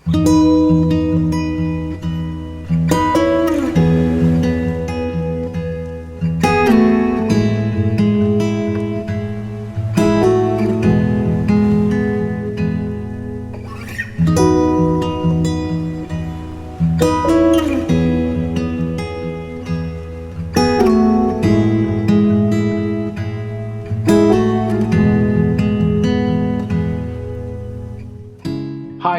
Hi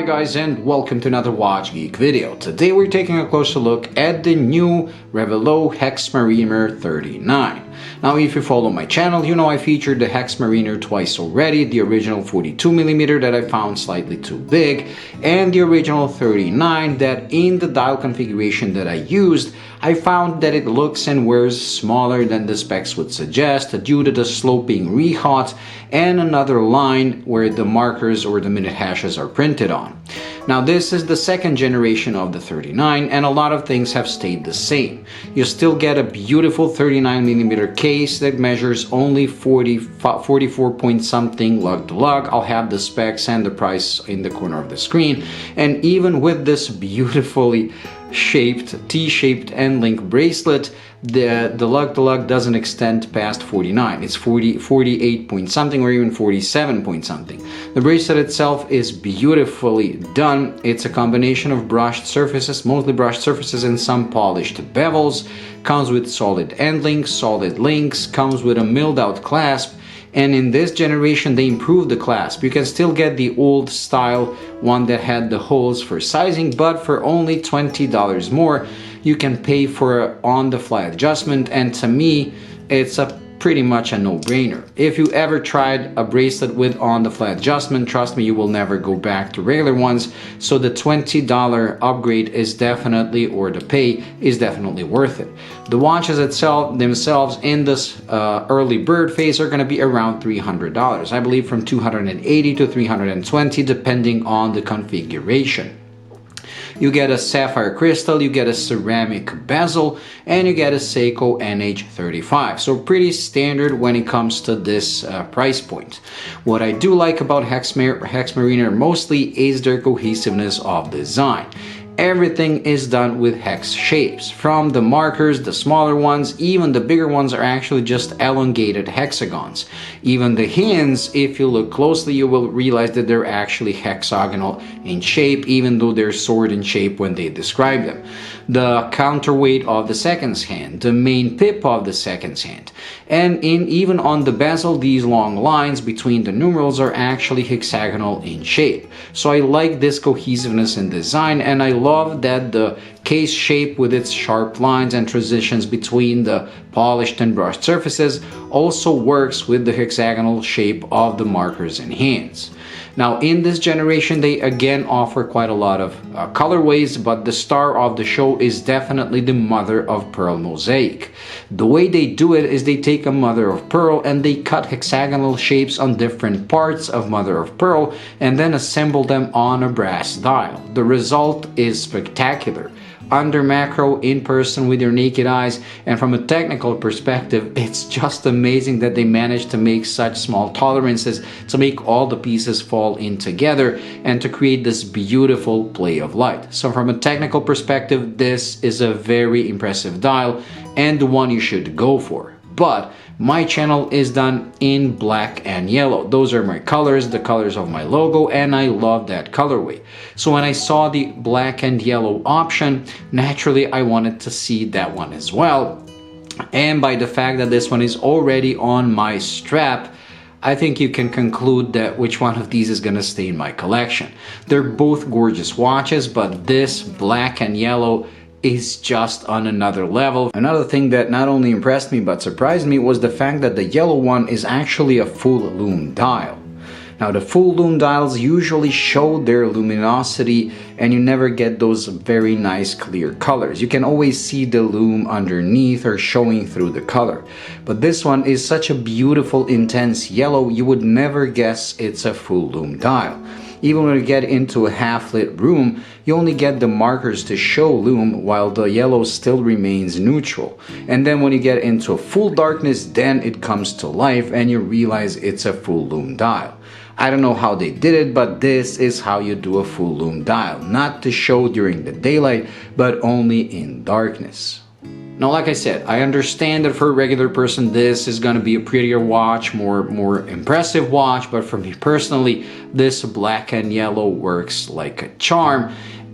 guys, and welcome to another Watch Geek video. Today we're taking a closer look at the new Revelot Hexmariner 39. Now if you follow my channel, you know I featured the Hexmariner twice already, the original 42mm that I found slightly too big, and the original 39 that in the dial configuration that I used, I found that it looks and wears smaller than the specs would suggest due to the sloping rehaut and another line where the markers or the minute hashes are printed on. Now this is the second generation of the 39 and a lot of things have stayed the same. You still get a beautiful 39mm case that measures only 44 point something lug to lug. I'll have the specs and the price in the corner of the screen, and even with this beautifully shaped T-shaped end link bracelet, the lug to lug doesn't extend past 49. It's 48 point something or even 47 point something. The bracelet itself is beautifully done. It's a combination of brushed surfaces, mostly brushed surfaces, and some polished bevels. Comes with solid end links, solid links, comes with a milled out clasp. And in this generation they improved the clasp. You can still get the old style one that had the holes for sizing, but for only $20 more you can pay for on-the-fly adjustment, and to me it's pretty much a no-brainer. If you ever tried a bracelet with on-the-fly adjustment, trust me, you will never go back to regular ones. So the $20 upgrade is definitely, or the pay is definitely worth it. The watches themselves in this early bird phase are going to be around $300. I believe from $280 to $320 depending on the configuration. You get a sapphire crystal, you get a ceramic bezel, and you get a Seiko NH35. So pretty standard when it comes to this price point. What I do like about Hexmariner mostly is their cohesiveness of design. Everything is done with hex shapes. From the markers, the smaller ones, even the bigger ones are actually just elongated hexagons. Even the hands, if you look closely, you will realize that they're actually hexagonal in shape, even though they're sword in shape when they describe them. The counterweight of the seconds hand, the main pip of the seconds hand, and even on the bezel, these long lines between the numerals are actually hexagonal in shape. So I like this cohesiveness in design, and I love that the case shape with its sharp lines and transitions between the polished and brushed surfaces also works with the hexagonal shape of the markers and hands. Now in this generation they again offer quite a lot of colorways, but the star of the show is definitely the Mother of Pearl Mosaic. The way they do it is they take a Mother of Pearl and they cut hexagonal shapes on different parts of Mother of Pearl and then assemble them on a brass dial. The result is spectacular. Under macro, in person with your naked eyes, and from a technical perspective, it's just amazing that they managed to make such small tolerances to make all the pieces fall in together and to create this beautiful play of light. So from a technical perspective, this is a very impressive dial and the one you should go for. But my channel is done in black and yellow. Those are my colors, the colors of my logo, and I love that colorway. So when I saw the black and yellow option, naturally I wanted to see that one as well. And by the fact that this one is already on my strap, I think you can conclude that which one of these is gonna stay in my collection. They're both gorgeous watches, but this black and yellow is just on another level. Another thing that not only impressed me but surprised me was the fact that the yellow one is actually a full lume dial. Now the full lume dials usually show their luminosity and you never get those very nice clear colors. You can always see the lume underneath or showing through the color. But this one is such a beautiful intense yellow, you would never guess it's a full lume dial. Even when you get into a half-lit room, you only get the markers to show lume while the yellow still remains neutral. And then when you get into full darkness, then it comes to life and you realize it's a full lume dial. I don't know how they did it, but this is how you do a full lume dial. Not to show during the daylight, but only in darkness. Now, like I said, I understand that for a regular person, this is gonna be a prettier watch, more impressive watch, but for me personally, this black and yellow works like a charm.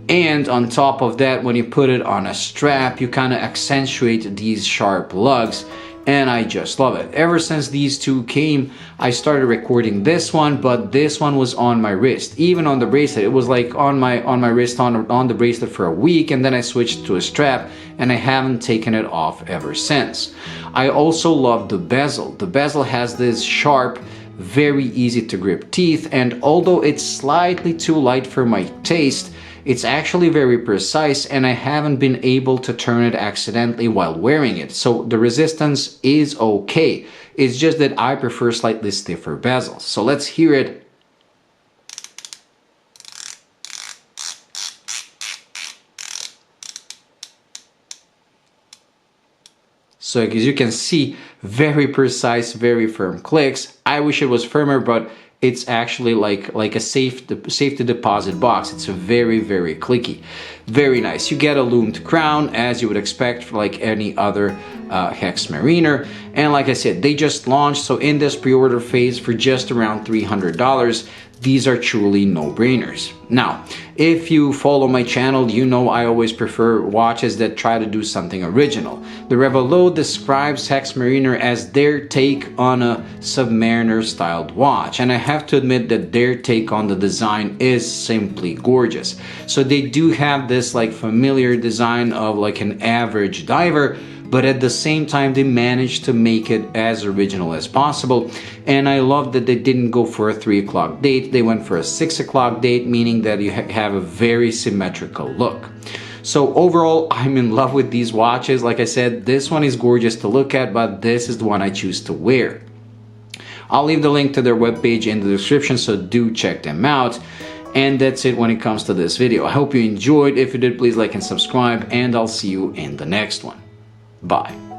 And on top of that, when you put it on a strap, you kind of accentuate these sharp lugs, and I just love it. Ever since these two came, I started recording this one, but this one was on my wrist. Even on the bracelet, it was like on my wrist, on the bracelet for a week, and then I switched to a strap, and I haven't taken it off ever since. I also love the bezel. The bezel has this sharp, very easy to grip teeth, and although it's slightly too light for my taste, it's actually very precise, and I haven't been able to turn it accidentally while wearing it, so the resistance is okay. It's just that I prefer slightly stiffer bezels. So let's hear it. So as you can see, very precise, very firm clicks. I wish it was firmer, but it's actually like a safety deposit box. It's very clicky, very nice. You get a lumed crown as you would expect for like any other Hexmariner, and like I said, they just launched, so in this pre-order phase for just around $300. These are truly no-brainers. Now, if you follow my channel, you know I always prefer watches that try to do something original. The Revelot describes Hexmariner as their take on a Submariner styled watch, and I have to admit that their take on the design is simply gorgeous. So they do have this like familiar design of like an average diver, but at the same time they managed to make it as original as possible. And I love that they didn't go for a 3 o'clock date, they went for a 6 o'clock date, meaning that you have a very symmetrical look. So overall, I'm in love with these watches. Like I said, this one is gorgeous to look at, but this is the one I choose to wear. I'll leave the link to their webpage in the description, so do check them out. And that's it when it comes to this video. I hope you enjoyed. If you did, please like and subscribe, and I'll see you in the next one. Bye.